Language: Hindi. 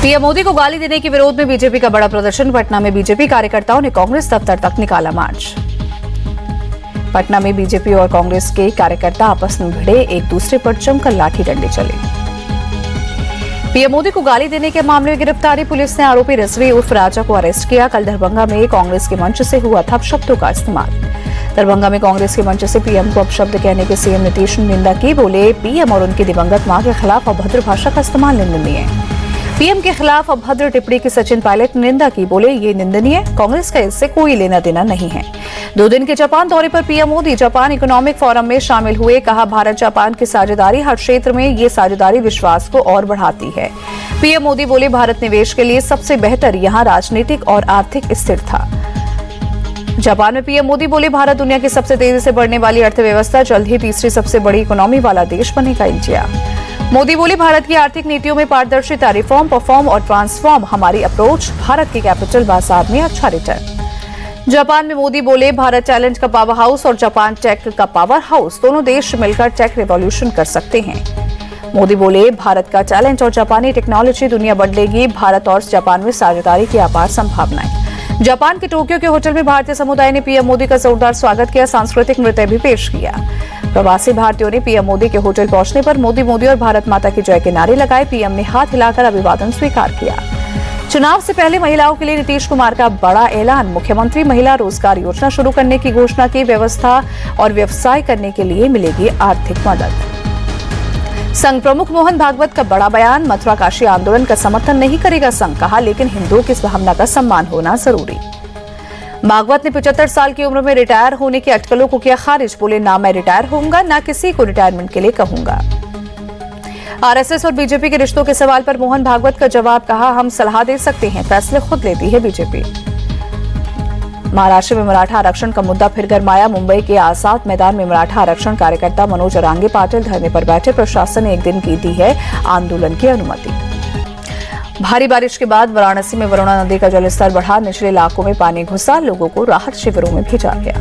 पीएम मोदी को गाली देने के विरोध में बीजेपी का बड़ा प्रदर्शन। पटना में बीजेपी कार्यकर्ताओं ने कांग्रेस दफ्तर तक निकाला मार्च। पटना में बीजेपी और कांग्रेस के कार्यकर्ता आपस में भिड़े, एक दूसरे पर जमकर लाठी डंडे चले। पीएम मोदी को गाली देने के मामले में गिरफ्तारी। पुलिस ने आरोपी रिजवी उर्फ राजा को अरेस्ट किया। कल दरभंगा में कांग्रेस के मंच से हुआ था अपशब्दों का इस्तेमाल। दरभंगा में कांग्रेस के मंच से पीएम को अपशब्द कहने के सीएम नीतीश ने निंदा की। बोले, पीएम और उनकी दिवंगत मां के खिलाफ अभद्र भाषा का इस्तेमाल निंदनीय है। पीएम के खिलाफ अभद्र टिप्पणी की सचिन पायलट ने निंदा की। बोले, ये निंदनीय, कांग्रेस का इससे कोई लेना देना नहीं है। 2 दिन के जापान दौरे पर PM Modi Japan economic forum में शामिल हुए। कहा, भारत जापान की साझेदारी हर क्षेत्र में ये साझेदारी विश्वास को और बढ़ाती है। पीएम मोदी बोले, भारत निवेश के लिए सबसे बेहतर यहाँ राजनीतिक और आर्थिक स्थिरता। जापान में पीएम मोदी बोले, भारत दुनिया की सबसे तेजी से बढ़ने वाली अर्थव्यवस्था, जल्द ही तीसरी सबसे बड़ी इकोनॉमी वाला देश बनेगा इंडिया। मोदी बोले, भारत की आर्थिक नीतियों में पारदर्शिता, रिफॉर्म, परफॉर्म और ट्रांसफॉर्म हमारी अप्रोच। भारत के कैपिटल बाजार में अच्छा रिटर्न। जापान में मोदी बोले, भारत चैलेंज का पावर हाउस और जापान टेक का पावर हाउस, दोनों देश मिलकर टेक रिवॉल्यूशन कर सकते हैं। मोदी बोले, भारत का चैलेंज और जापानी टेक्नोलॉजी दुनिया बदलेगी। भारत और जापान में साझेदारी की अपार संभावनाएं। जापान के टोक्यो के होटल में भारतीय समुदाय ने पीएम मोदी का जोरदार स्वागत किया। सांस्कृतिक नृत्य भी पेश किया। प्रवासी भारतीयों ने पीएम मोदी के होटल पहुंचने पर मोदी मोदी और भारत माता की जय के नारे लगाए। पीएम ने हाथ हिलाकर अभिवादन स्वीकार किया। चुनाव से पहले महिलाओं के लिए नीतीश कुमार का बड़ा ऐलान। मुख्यमंत्री महिला रोजगार योजना शुरू करने की घोषणा की। व्यवस्था और व्यवसाय करने के लिए मिलेगी आर्थिक मदद। संघ प्रमुख मोहन भागवत का बड़ा बयान। मथुरा काशी आंदोलन का समर्थन नहीं करेगा संघ, कहा, लेकिन हिंदुओं की इस भावना का सम्मान होना जरूरी। भागवत ने 75 साल की उम्र में रिटायर होने की अटकलों को किया खारिज। बोले, ना मैं रिटायर होऊंगा, ना किसी को रिटायरमेंट के लिए कहूंगा। आरएसएस और बीजेपी के रिश्तों के सवाल पर मोहन भागवत का जवाब। कहा, हम सलाह दे सकते हैं, फैसले खुद लेती है बीजेपी। महाराष्ट्र में मराठा आरक्षण का मुद्दा फिर गरमाया। मुंबई के आजाद मैदान में मराठा आरक्षण कार्यकर्ता मनोज अरांगे पाटिल धरने पर बैठे। प्रशासन ने 1 दिन की दी है आंदोलन की अनुमति। भारी बारिश के बाद वाराणसी में वरुणा नदी का जलस्तर बढ़ा। निचले इलाकों में पानी घुसा। लोगों को राहत शिविरों में भेजा गया।